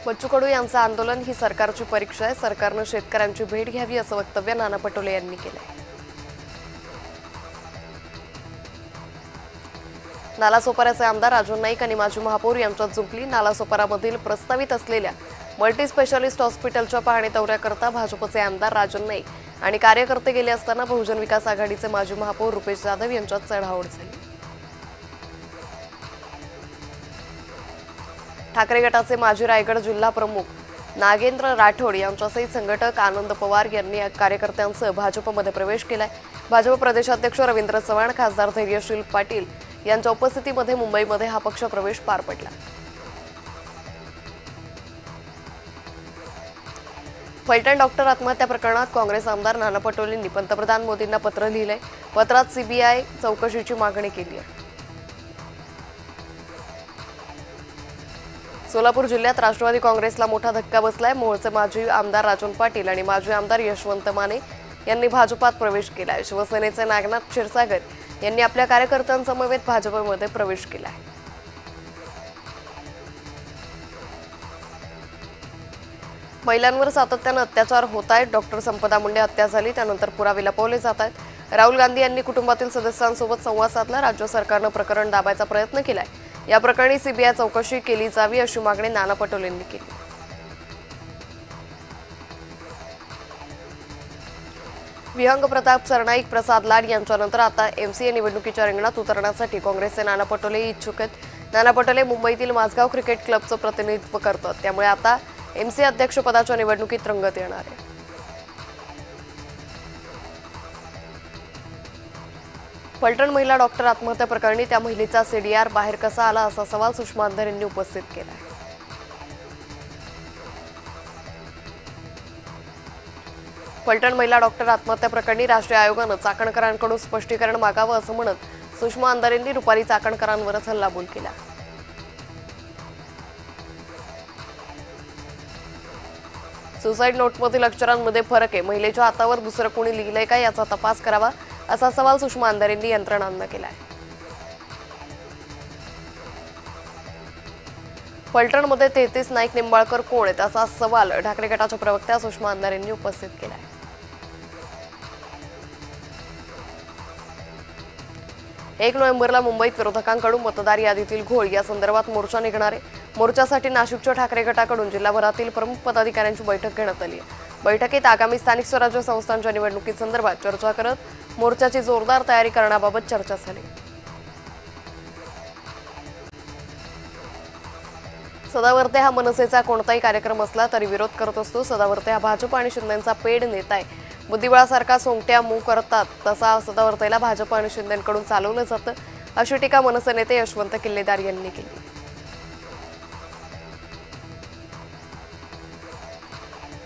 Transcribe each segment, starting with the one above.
बच्चू कडू यांचं आंदोलन ही सरकारची परीक्षा आहे, सरकारने शेतकऱ्यांची भेट घ्यावी असं वक्तव्य नाना पटोले यांनी केलंय। नालासोपाराचे आमदार राजन नाईक आणि माजी महापौर यांच्यात जुंपली। नालासोपारामधील प्रस्तावित असलेल्या मल्टी स्पेशालिस्ट हॉस्पिटलच्या पाहणी दौऱ्याकरता भाजपचे आमदार राजन नाईक आणि कार्यकर्ते गेले असताना बहुजन विकास आघाडीचे माजी महापौर रुपेश जाधव यांच्यात चढाओढ झाली। ठाकरे गटाचे माजी रायगड जिल्हा प्रमुख नागेंद्र राठोड यांच्यासहित संघटक आनंद पवार यांनी कार्यकर्त्यांसह भाजपमध्ये प्रवेश केलाय। भाजप प्रदेशाध्यक्ष रवींद्र चव्हाण, खासदार धैर्यशील पाटील यांच्या उपस्थितीमध्ये मुंबईमध्ये हा पक्ष प्रवेश पार पडला। फलटण डॉक्टर आत्महत्या प्रकरणात काँग्रेस आमदार नाना पटोलेंनी पंतप्रधान मोदींना पत्र लिहिलंय। पत्रात सीबीआय चौकशीची मागणी केली आहे। सोलापूर जिल्ह्यात राष्ट्रवादी काँग्रेसला मोठा धक्का बसलाय। मूळचे माजी आमदार राजन पाटील आणि माजी आमदार यशवंत माने यांनी भाजपात प्रवेश केलाय। शिवसेनेचे नागनाथ क्षीरसागर यांनी आपल्या कार्यकर्त्यांसमवेत भाजपमध्ये प्रवेश केलाय। महिलांवर सातत्याने अत्याचार होत आहेत। डॉक्टर संपदा मुंडे हत्या झाली त्यानंतर पुरावे लपवले जात आहेत। राहुल गांधी यांनी कुटुंबातील सदस्यांसोबत संवाद साधला। राज्य सरकारने प्रकरण दाबायचा प्रयत्न केलाय। या प्रकरणी सीबीआय चौकशी केली जावी अशी मागणी नाना पटोलेंनी केली। विहंग प्रताप सरनाईक, प्रसाद लाड यांच्यानंतर आता एमसीए निवडणुकीच्या रिंगणात उतरण्यासाठी काँग्रेसचे नाना पटोले इच्छुक आहेत। नाना पटोले मुंबईतील माझगाव क्रिकेट क्लबचं प्रतिनिधित्व करतात, त्यामुळे आता एमसीए अध्यक्षपदाच्या निवडणुकीत रंगत येणार आहे। फलटण महिला डॉक्टर आत्महत्या प्रकरणी त्या महिलेचा सीडीआर बाहेर कसा आला असा सवाल सुषमा अंधारे यांनी उपस्थित केला आहे। फलटण महिला डॉक्टर आत्महत्या प्रकरणी राष्ट्रीय आयोगाने चाकणकरांकडून स्पष्टीकरण मागावं असं म्हणत सुषमा अंधारे यांनी रुपाली चाकणकरांवरच हल्लाबोल केला। सुसाईड नोटमधील अक्षरांमध्ये फरक आहे, महिलेच्या हातावर दुसरं कोणी लिहिलंय का याचा तपास करावा असा सवाल सुषमा अंधारे यांनी यंत्रणांना केलाय। फलटणमध्ये 33 नाईक निंबाळकर कोण आहेत असा सवाल ठाकरे गटाच्या प्रवक्त्या सुषमा अंधारे यांनी उपस्थित केलाय। 1 नोव्हेंबरला मुंबईत विरोधकांकडून मतदार यादीतील घोळ या संदर्भात मोर्चा निघणार आहे। मोर्चासाठी नाशिकच्या ठाकरे गटाकडून जिल्हाभरातील प्रमुख पदाधिकाऱ्यांची बैठक घेण्यात आली आहे। बैठकीत आगामी स्थानिक स्वराज्य संस्थांच्या निवडणुकीसंदर्भात चर्चा करत मोर्चाची जोरदार तयारी करण्याबाबत चर्चा झाली। सदावर्ते हा मनसेचा कोणताही कार्यक्रम असला तरी विरोध करत असतो। सदावर्ते हा भाजप आणि शिंदेचा पेड नेता आहे। बुद्धिबळासारखा सोंगट्या मूव करतात तसा सदावर्तेला भाजप आणि शिंदेकडून चालवलं जातं अशी टीका मनसे नेते यशवंत किल्लेदार यांनी केली।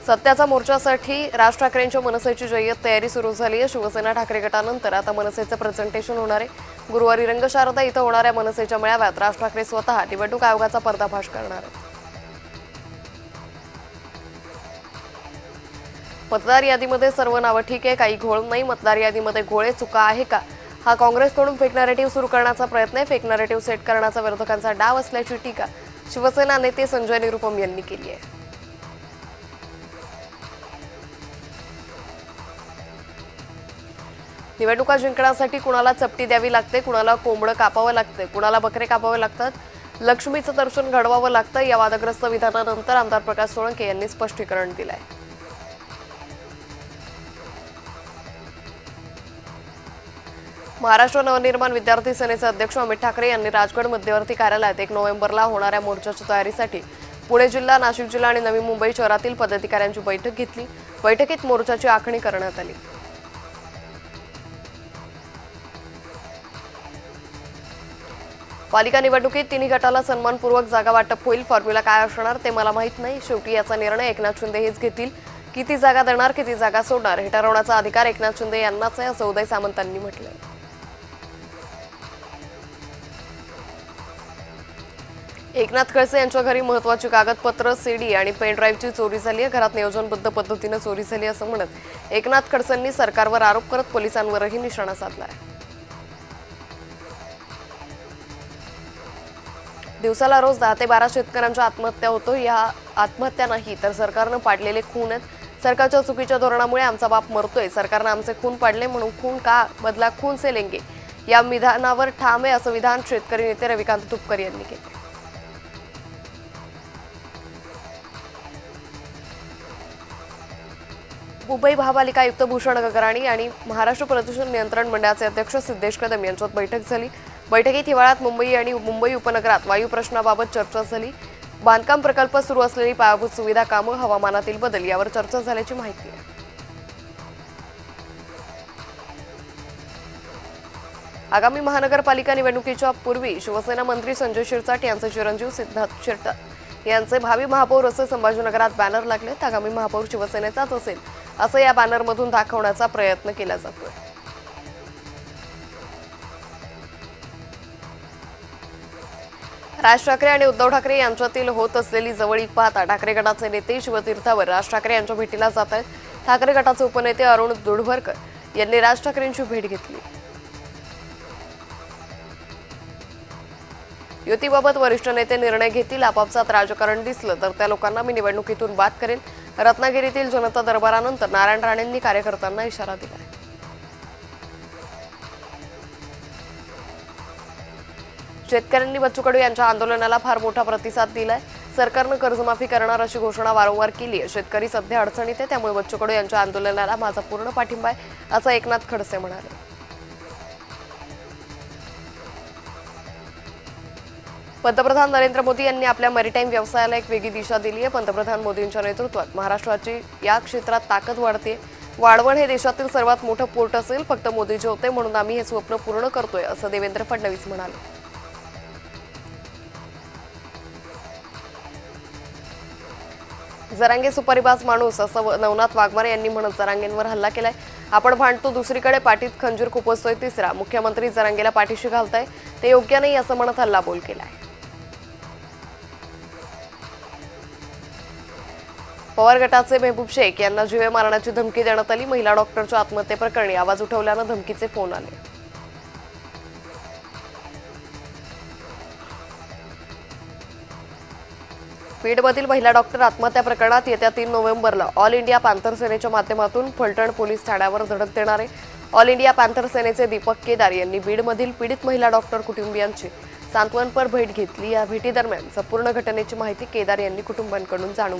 सत्याचा मोर्चासाठी राज ठाकरेंच्या मनसेची जय्यत तयारी सुरू झाली आहे। शिवसेना ठाकरे गटानंतर आता मनसेचं प्रेझेंटेशन होणार आहे। गुरुवारी रंगशारदा इथं होणाऱ्या मनसेच्या मेळाव्यात राज ठाकरे स्वतः निवडणूक आयोगाचा पर्दाफाश करणार आहेत। मतदार यादीमध्ये सर्व नावं ठीक आहे, काही घोळ नाही। मतदार यादीमध्ये घोळे चुका आहे का हा काँग्रेसकडून फेक नॅरेटिव्ह सुरू करण्याचा प्रयत्न आहे। फेक नॅरेटिव्ह सेट करण्याचा विरोधकांचा डाव असल्याची टीका शिवसेना नेते संजय निरुपम यांनी केली आहे। निवडणुका जिंकण्यासाठी कुणाला चपटी द्यावी लागते, कुणाला कोंबडं कापावं लागतं, कुणाला बकरे कापावे लागतात, लक्ष्मीचं दर्शन घडवावं लागतं या वादग्रस्त विधानानंतर आमदार प्रकाश सोळंके यांनी स्पष्टीकरण दिलंय। महाराष्ट्र नवनिर्माण विद्यार्थी सेनेचे अध्यक्ष अमित ठाकरे यांनी राजगड मध्यवर्ती कार्यालयात 1 नोव्हेंबरला होणाऱ्या मोर्चाच्या तयारीसाठी पुणे जिल्हा, नाशिक जिल्हा आणि नवी मुंबई शहरातील पदाधिकाऱ्यांची बैठक घेतली। बैठकीत मोर्चाची आखणी करण्यात आली। पालिका निवडणुकीत तिन्ही गटाला सन्मानपूर्वक जागा वाटप होईल। फॉर्म्युला काय असणार ते मला माहित नाही। शेवटी याचा निर्णय एकनाथ शिंदे हेच घेतील। किती जागा देणार, किती जागा सोडणार हे ठरवण्याचा अधिकार एकनाथ शिंदे यांनाच आहे असं उदय सामंतांनी म्हटलंय। एकनाथ खडसे यांच्या घरी महत्त्वाची कागदपत्र, सीडी आणि पेन ड्राईव्हची चोरी झाली आहे। घरात नियोजनबद्ध पद्धतीने चोरी झाली असं म्हणत एकनाथ खडसेंनी सरकारवर आरोप करत पोलिसांवरही निशाणा साधला आहे। दिवसाला रोज 10 ते 12 शेतकऱ्यांच्या आत्महत्या होतो। या आत्महत्या नाही तर सरकारनं पाडलेले खून आहेत। सरकारच्या चुकीच्या धोरणामुळे आमचा बाप मरतोय। सरकारनं आमचे खून पाडले म्हणून खून का बदला खून से लेंगे या विधानावर ठाम आहे असं विधान शेतकरी नेते रविकांत तुपकर यांनी केले। मुंबई महापालिका आयुक्त भूषण गगराणी आणि महाराष्ट्र प्रदूषण नियंत्रण मंडळाचे अध्यक्ष सिद्धेश कदम यांच्यात बैठक झाली। बैठकीत हिवाळ्यात मुंबई आणि मुंबई उपनगरात वायू प्रश्नाबाबत चर्चा झाली। बांधकाम प्रकल्प सुरू असलेली पायाभूत सुविधा कामं, हवामानातील बदल यावर चर्चा झाल्याची माहिती आहे। आगामी महानगरपालिका निवडणुकीच्या पूर्वी शिवसेना मंत्री संजय शिरसाट यांचे चिरंजीव सिद्धार्थ शिरसाट यांचे भावी महापौर असे संभाजीनगरात बॅनर लागले। आगामी महापौर शिवसेनेचाच असेल असं या बॅनरमधून दाखवण्याचा प्रयत्न केला जातोय। राज ठाकरे आणि उद्धव ठाकरे यांच्यातील होत असलेली जवळीक पाहता ठाकरे गटाचे नेते शिवतीर्थावर राज ठाकरे यांच्या भेटीला जात आहेत। ठाकरे गटाचे उपनेते अरुण दुधवरकर यांनी राज ठाकरेंची भेट घेतली। युतीबाबत वरिष्ठ नेते निर्णय घेतील। आपापसात राजकारण दिसलं तर त्या लोकांना मी निवडणुकीतून बाद करेन। रत्नागिरीतील जनता दरबारानंतर नारायण राणेंनी कार्यकर्त्यांना इशारा दिला। शेतकऱ्यांनी बच्चू कडू यांच्या आंदोलनाला फार मोठा प्रतिसाद दिलाय। सरकारनं कर्जमाफी करणार अशी घोषणा वारंवार केली आहे। शेतकरी सध्या अडचणीत आहे, त्यामुळे बच्चू कडू यांच्या आंदोलनाला माझा पूर्ण पाठिंबा आहे असं एकनाथ खडसे म्हणाले। पंतप्रधान नरेंद्र मोदी यांनी आपल्या मॅरिटाईम व्यवसायाला एक वेगळी दिशा दिली आहे। पंतप्रधान मोदींच्या नेतृत्वात महाराष्ट्राची या क्षेत्रात ताकद वाढते। वाळवण हे देशातील सर्वात मोठं पोर्ट असेल। फक्त मोदीजी होते म्हणून आम्ही हे स्वप्न पूर्ण करतोय असं देवेंद्र फडणवीस म्हणाले। जरांगे सुपारीबाज माणूस असं नवनाथ वाघमारे यांनी म्हणत जरांगेंवर हल्ला केलाय। आपण भांडतो दुसरीकडे पाठीत खंजीर खुपसतोय तिसरा। मुख्यमंत्री जरांगेला पाठीशी घालताय ते योग्य नाही असं म्हणत हल्लाबोल केलाय। पवार गटाचे मेहबूब शेख यांना जीवे मारण्याची धमकी देण्यात आली। महिला डॉक्टरच्या आत्महत्येप्रकरणी आवाज उठवल्यानं धमकीचे फोन आले। बीडमधील महिला डॉक्टर आत्महत्या प्रकरणात येत्या 3 नोव्हेंबरला ऑल इंडिया पॅन्थर सेनेच्या माध्यमातून फलटण पोलीस ठाण्यावर धडक देणार आहे। ऑल इंडिया पॅन्थर सेनेचे दीपक केदार यांनी बीडमधील पीडित महिला डॉक्टर कुटुंबियांची सांत्वनपर भेट घेतली। या भेटीदरम्यान संपूर्ण घटनेची माहिती केदार यांनी कुटुंबांकडून जाणून